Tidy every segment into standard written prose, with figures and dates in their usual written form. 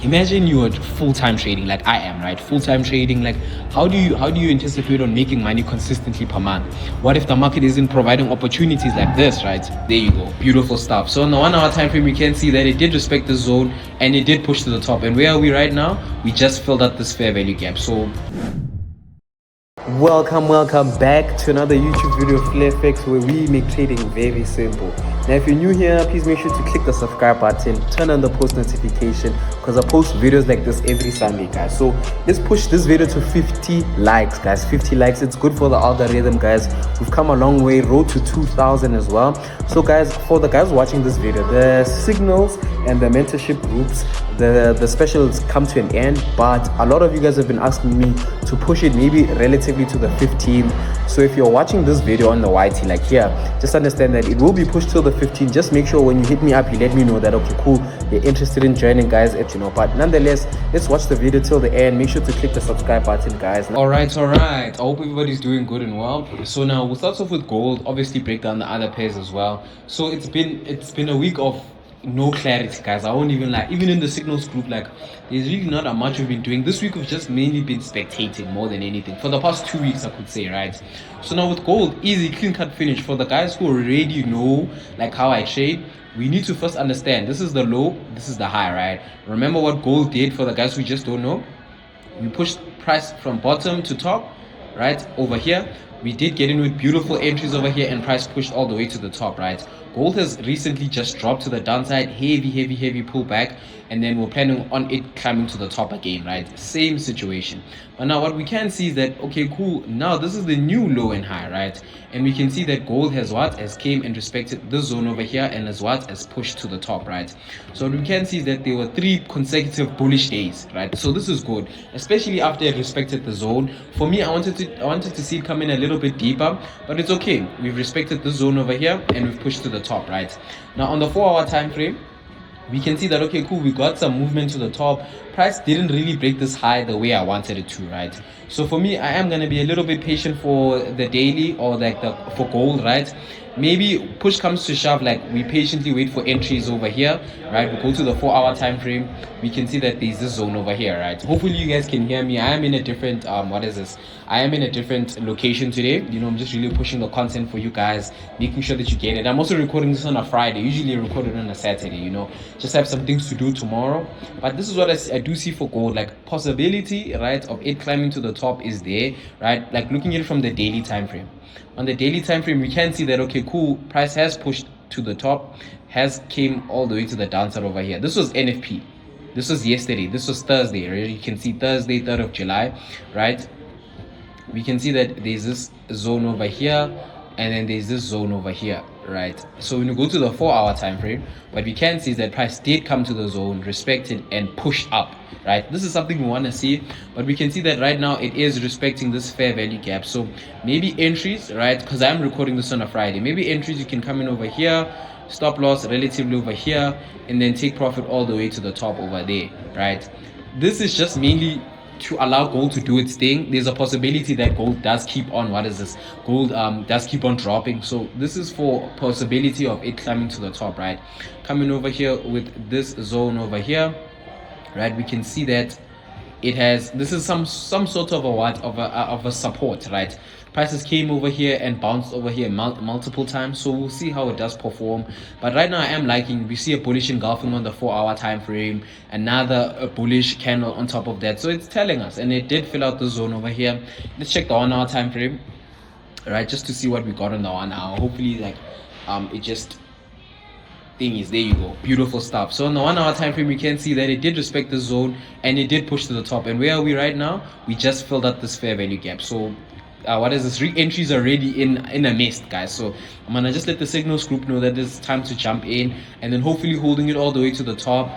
imagine you're full-time trading like I am, right? Full-time trading, like how do you anticipate on making money consistently per month? What if the market isn't providing opportunities like this, right? There you go, beautiful stuff. So on the 1 hour time frame, you can see that it did respect the zone and it did push to the top. And where are we right now? We just filled out this fair value gap. So welcome back to another YouTube video of FlareFX, where we make trading very simple. Now if you're new here, please make sure to click the subscribe button, turn on the post notification, because I post videos like this every Sunday, guys. So let's push this video to 50 likes, guys. 50 likes, it's good for the algorithm, guys. We've come a long way, road to 2,000 as well. So guys, for the guys watching this video, the signals and the mentorship groups, the specials come to an end, but a lot of you guys have been asking me to push it maybe relatively to the 15th. So if you're watching this video on the YT like here, just understand that it will be pushed till the 15th. Just make sure when you hit me up, you let me know that okay, cool, you're interested in joining, guys, but nonetheless, let's watch the video till the end. Make sure to click the subscribe button, guys. All right, I hope everybody's doing good and well. So now we'll start off with gold, obviously break down the other pairs as well. So it's been a week of no clarity, guys. I won't even lie. Even in the signals group, like, there's really not that much we've been doing this week. We've just mainly been spectating more than anything for the past 2 weeks, I could say, right? So now with gold, easy clean cut finish. For the guys who already know like how I trade, we need to first understand this is the low, this is the high, right? Remember what gold did. For the guys who just don't know, we pushed price from bottom to top, right? Over here we did get in with beautiful entries over here, and price pushed all the way to the top, right? Gold has recently just dropped to the downside, heavy pullback, and then we're planning on it climbing to the top again, right? Same situation. But now what we can see is that, okay, cool, now this is the new low and high, right? And we can see that gold has came and respected this zone over here, and has pushed to the top, right? So what we can see is that there were 3 consecutive bullish days, right? So this is good, especially after it respected the zone. For me, I wanted to see it come in a little bit deeper, but it's okay. We've respected this zone over here and we've pushed to the top, right? Now on the 4 hour time frame, we can see that, okay, cool, we got some movement to the top. Price didn't really break this high the way I wanted it to, right? So for me, I am going to be a little bit patient for the daily, or like for gold, right? Maybe push comes to shove, like we patiently wait for entries over here, right? We go to the 4 hour time frame. We can see that there's this zone over here, right? Hopefully you guys can hear me. I am in a different I am in a different location today. I'm just really pushing the content for you guys, making sure that you get it. I'm also recording this on a Friday. Usually I record it on a Saturday, just have some things to do tomorrow. But this is what I do see for gold, like possibility, right, of it climbing to the top is there, right? Like looking at it from the daily time frame. On the daily time frame, we can see that, okay, cool, price has pushed to the top, has came all the way to the downside over here. This was NFP. This was yesterday. This was Thursday, right? You can see Thursday, 3rd of July, right? We can see that there's this zone over here, and then there's this zone over here, right? So when you go to the 4 hour time frame, what we can see is that price did come to the zone, respected, and pushed up, right? This is something we want to see, but we can see that right now it is respecting this fair value gap. So maybe entries, right, because I'm recording this on a Friday, maybe entries, you can come in over here, stop loss relatively over here, and then take profit all the way to the top over there, right? This is just mainly to allow gold to do its thing. There's a possibility that gold does keep on gold does keep on dropping. So this is for possibility of it climbing to the top, right? Coming over here with this zone over here, right? We can see that it has, this is some sort of a support, right? Prices came over here and bounced over here multiple times, so we'll see how it does perform. But right now I am liking, we see a bullish engulfing on the 4 hour time frame, a bullish candle on top of that, so it's telling us, and it did fill out the zone over here. Let's check the 1 hour time frame, right, just to see what we got on the 1 hour. Hopefully, like, it just thing is, there you go, beautiful stuff. So on the 1 hour time frame, we can see that it did respect the zone and it did push to the top. And where are we right now? We just filled out this fair value gap. So what is this? Re-entries already in a mist, guys. So I'm gonna just let the signals group know that it's time to jump in, and then hopefully holding it all the way to the top,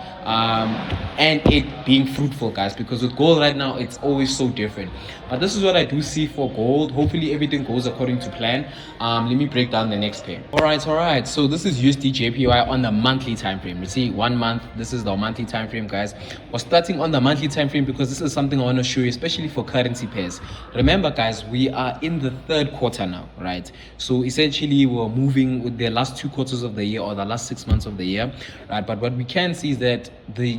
and it being fruitful, guys, because with gold right now it's always so different. But this is what I do see for gold. Hopefully everything goes according to plan. Let me break down the next pair. All right, so this is USD JPY on the monthly time frame. You see, 1 month, this is the monthly time frame, guys. We're starting on the monthly time frame because this is something I want to show you, especially for currency pairs. Remember, guys, we are in the 3rd quarter now, right? So essentially we're moving with the last 2 quarters of the year, or the last 6 months of the year, right? But what we can see is that the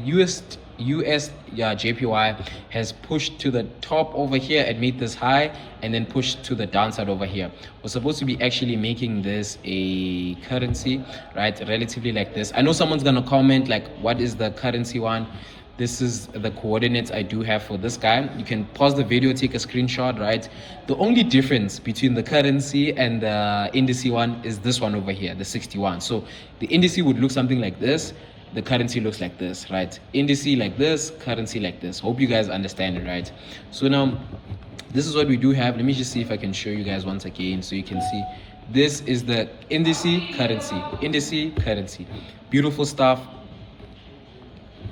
JPY has pushed to the top over here and made this high, and then pushed to the downside over here. We're supposed to be actually making this a currency, right? Relatively like this. I know someone's gonna comment like, what is the currency one? This is the coordinates I do have for this guy. You can pause the video, take a screenshot, right? The only difference between the currency and the indice one is this one over here, the 61. So the indice would look something like this. The currency looks like this, right? Indice like this, currency like this. Hope you guys understand it, right? So now, this is what we do have. Let me just see if I can show you guys once again so you can see. This is the indice, currency. Indice, currency. Beautiful stuff.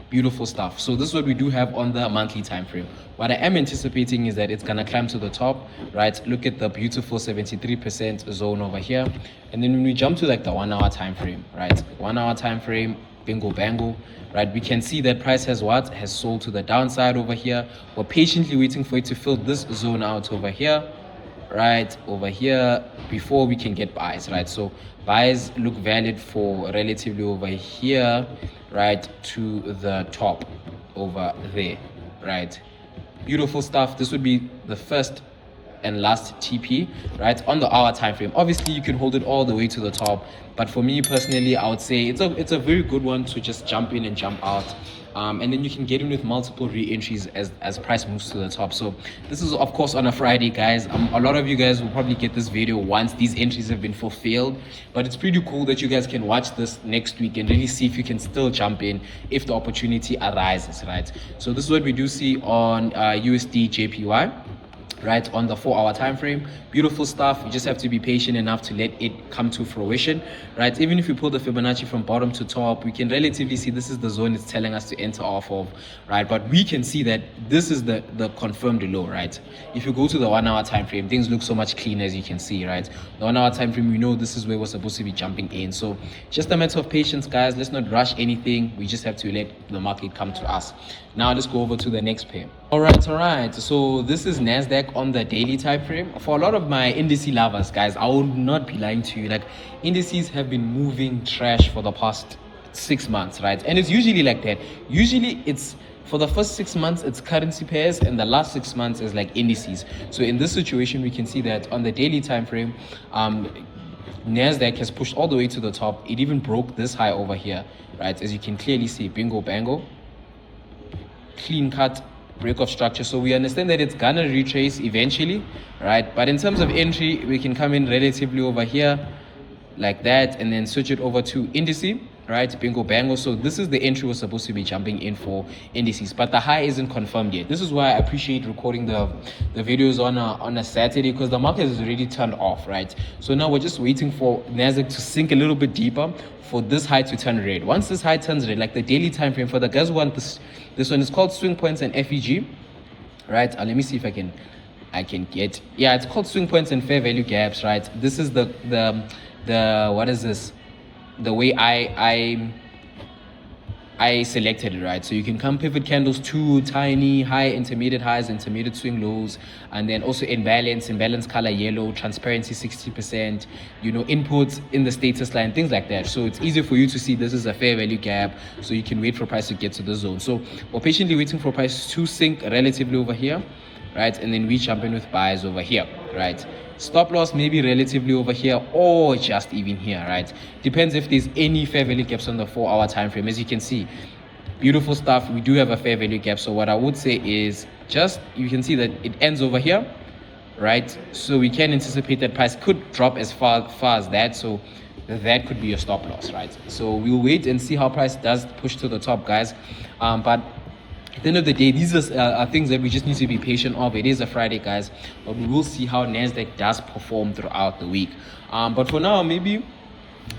Beautiful stuff. So this is what we do have on the monthly time frame. What I am anticipating is that it's gonna climb to the top, right? Look at the beautiful 73% zone over here. And then when we jump to like the 1 hour time frame, right? 1 hour time frame, bingo bango, right? We can see that price has what? Has sold to the downside over here. We're patiently waiting for it to fill this zone out over here, right? Over here, before we can get buys, right? So buys look valid for relatively over here, right, to the top over there, right? Beautiful stuff. This would be the first and last TP, right, on the hour time frame. Obviously you can hold it all the way to the top, but for me personally, I would say it's a very good one to just jump in and jump out, and then you can get in with multiple re-entries as price moves to the top. So this is of course on a Friday, guys. A lot of you guys will probably get this video once these entries have been fulfilled, but it's pretty cool that you guys can watch this next week and really see if you can still jump in if the opportunity arises, right? So this is what we do see on USD JPY, right, on the 4 hour time frame. Beautiful stuff. You just have to be patient enough to let it come to fruition, right? Even if you pull the Fibonacci from bottom to top, we can relatively see this is the zone it's telling us to enter off of, right? But we can see that this is the confirmed low, right? If you go to the 1 hour time frame, things look so much cleaner, as you can see, right? The 1 hour time frame, we know this is where we're supposed to be jumping in. So just a matter of patience, guys. Let's not rush anything. We just have to let the market come to us. Now let's go over to the next pair. All right. So this is NASDAQ on the daily time frame. For a lot of my indice lovers, guys, I will not be lying to you. Like, indices have been moving trash for the past 6 months, right? And it's usually like that. Usually it's for the first 6 months it's currency pairs, and the last 6 months is like indices. So in this situation, we can see that on the daily time frame, NASDAQ has pushed all the way to the top. It even broke this high over here, right? As you can clearly see, bingo bango, clean cut break of structure. So we understand that it's gonna retrace eventually, right? But in terms of entry, we can come in relatively over here like that, and then switch it over to indice, right? Bingo bango. So this is the entry we're supposed to be jumping in for indices, but the high isn't confirmed yet. This is why I appreciate recording the videos on a Saturday, because the market is already turned off, right? So now we're just waiting for NASDAQ to sink a little bit deeper for this high to turn red. Once this high turns red, like the daily time frame, for the guys who want this one is called swing points and FEG, right? Let me see if I can get, yeah, it's called swing points and fair value gaps, right? This is the what is this, the way I selected it, right? So you can come pivot candles, 2 tiny high, intermediate highs, intermediate swing lows, and then also imbalance color yellow, transparency 60%, you know, inputs in the status line, things like that. So it's easy for you to see this is a fair value gap, so you can wait for price to get to the zone. So we're patiently waiting for price to sink relatively over here, right? And then we jump in with buys over here, right? Stop loss maybe relatively over here, or just even here, right? Depends if there's any fair value gaps on the 4 hour time frame. As you can see, beautiful stuff. We do have a fair value gap. So what I would say is, just, you can see that it ends over here, right? So we can anticipate that price could drop as far as that. So that could be your stop loss, right? So we'll wait and see how price does push to the top, guys. But at the end of the day, these are things that we just need to be patient of. It is a Friday, guys, but we will see how NASDAQ does perform throughout the week. But for now, maybe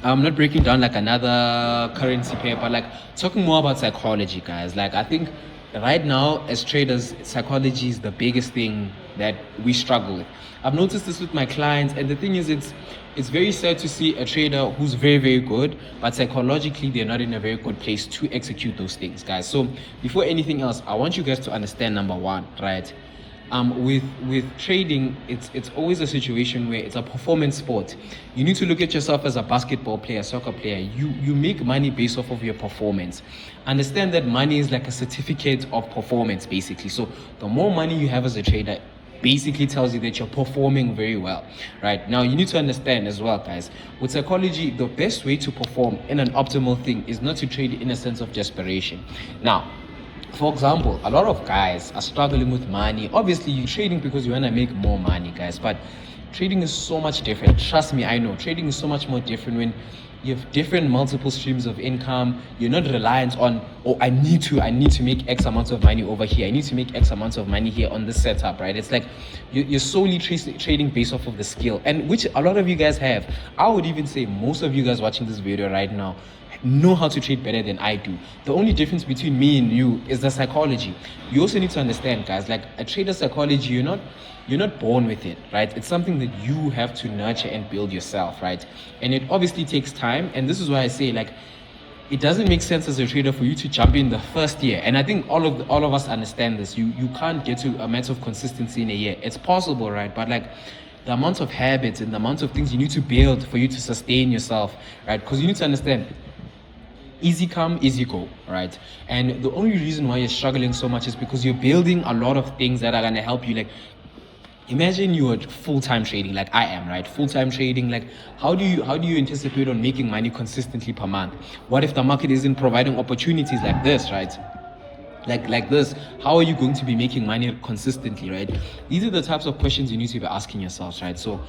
I'm not breaking down like another currency pair, but like talking more about psychology, guys. Like, I think right now as traders, psychology is the biggest thing that we struggle with. I've noticed this with my clients, and the thing is, it's very sad to see a trader who's very, very good, but psychologically they're not in a very good place to execute those things, guys. So before anything else, I want you guys to understand, number one, right? With trading, it's always a situation where it's a performance sport. You need to look at yourself as a basketball player, soccer player. You make money based off of your performance. Understand that money is like a certificate of performance, basically. So the more money you have as a trader basically tells you that you're performing very well. Right now, you need to understand as well, guys, with psychology, the best way to perform in an optimal thing is not to trade in a sense of desperation. Now, for example, a lot of guys are struggling with money. Obviously, you're trading because you want to make more money, guys, but trading is so much different. Trust me, I know. Trading is so much more different when you have different multiple streams of income. You're not reliant on, oh, I need to make X amount of money over here. I need to make X amount of money here on this setup, right? It's like you're solely trading based off of the skill, and which a lot of you guys have. I would even say most of you guys watching this video right now know how to trade better than I do. The only difference between me and you is the psychology. You also need to understand, guys, like a trader psychology, you're not born with it, right? It's something that you have to nurture and build yourself, right? And it obviously takes time. And this is why I say, like, it doesn't make sense as a trader for you to jump in the first year. And I think all of us understand this. You can't get to a matter of consistency in a year. It's possible, right? But like the amount of habits and the amount of things you need to build for you to sustain yourself, right? Because you need to understand, easy come, easy go, right? And the only reason why you're struggling so much is because you're building a lot of things that are going to help you. Like, imagine you're full-time trading like I am, right? Full-time trading, like how do you anticipate on making money consistently per month? What if the market isn't providing opportunities like this, right? Like this, how are you going to be making money consistently, right? These are the types of questions you need to be asking yourselves, right? So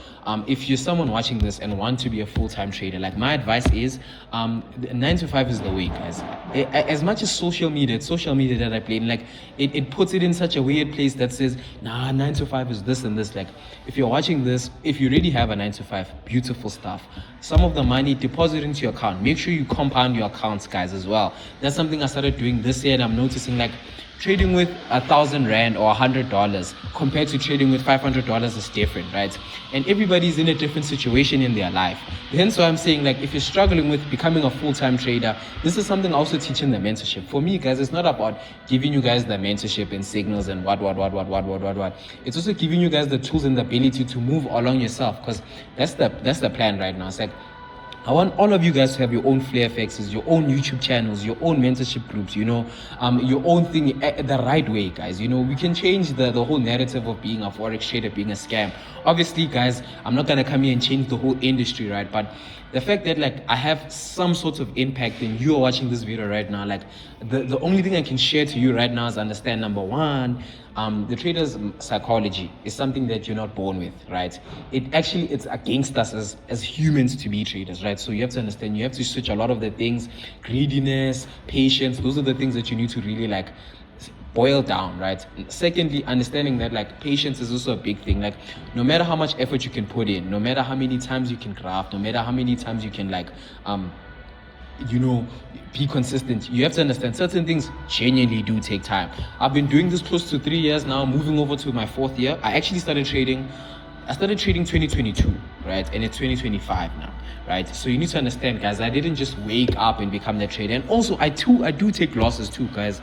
if you're someone watching this and want to be a full-time trader, like my advice is 9 to 5 is the way, guys. As much as social media, it's social media that I play in, like it puts it in such a weird place that says, nah, 9 to 5 is this and this. Like if you're watching this, if you already have a 9 to 5, beautiful stuff. Some of the money deposit into your account. Make sure you compound your accounts, guys, as well. That's something I started doing this year, and I'm noticing like trading with R1,000 or $100 compared to trading with $500 is different, right? And everybody's in a different situation in their life. Hence why I'm saying, like, if you're struggling with becoming a full-time trader, this is something I also teach in the mentorship. For me, guys, it's not about giving you guys the mentorship and signals and what. It's also giving you guys the tools and the ability to move along yourself, because that's the plan right now. It's like, I want all of you guys to have your own Flare FXs, your own YouTube channels, your own mentorship groups, your own thing the right way, guys. We can change the whole narrative of being a forex trader being a scam. Obviously, guys, I'm not gonna come here and change the whole industry, right? But the fact that like I have some sort of impact and you are watching this video right now, like the only thing I can share to you right now is understand, number one, the trader's psychology is something that you're not born with, right? It's against us as humans to be traders, right? So you have to understand, you have to switch a lot of the things, greediness, patience. Those are the things that you need to really like boil down, right? Secondly, understanding that like patience is also a big thing. Like no matter how much effort you can put in, no matter how many times you can craft, no matter how many times you can like be consistent, you have to understand certain things genuinely do take time. I've been doing this close to 3 years now, moving over to my 4th year. I started trading 2022, right? And it's 2025 now, right? So you need to understand, guys, I didn't just wake up and become that trader. And also I do take losses too, guys.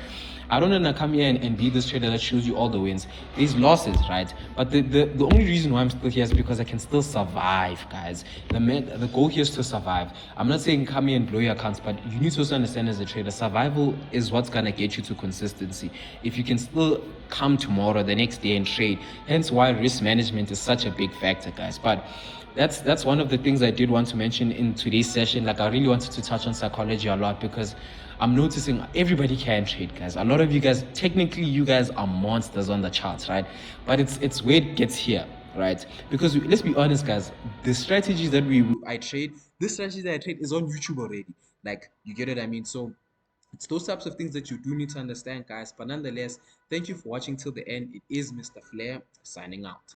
I don't want to come here and be this trader that shows you all the wins. There's losses, right? But the only reason why I'm still here is because I can still survive, guys. The goal here is to survive. I'm not saying come here and blow your accounts, but you need to also understand as a trader, survival is what's going to get you to consistency. If you can still come tomorrow, the next day and trade. Hence why risk management is such a big factor, guys. But that's one of the things I did want to mention in today's session. Like I really wanted to touch on psychology a lot because I'm noticing everybody can trade, guys. A lot of you guys, technically you guys are monsters on the charts, right? But it's where it gets here, right? Because let's be honest, guys, the strategies that I trade, this strategy that I trade is on YouTube already. Like, you get what I mean? So it's those types of things that you do need to understand, guys. But nonetheless, thank you for watching till the end. It is Mr. Flair signing out.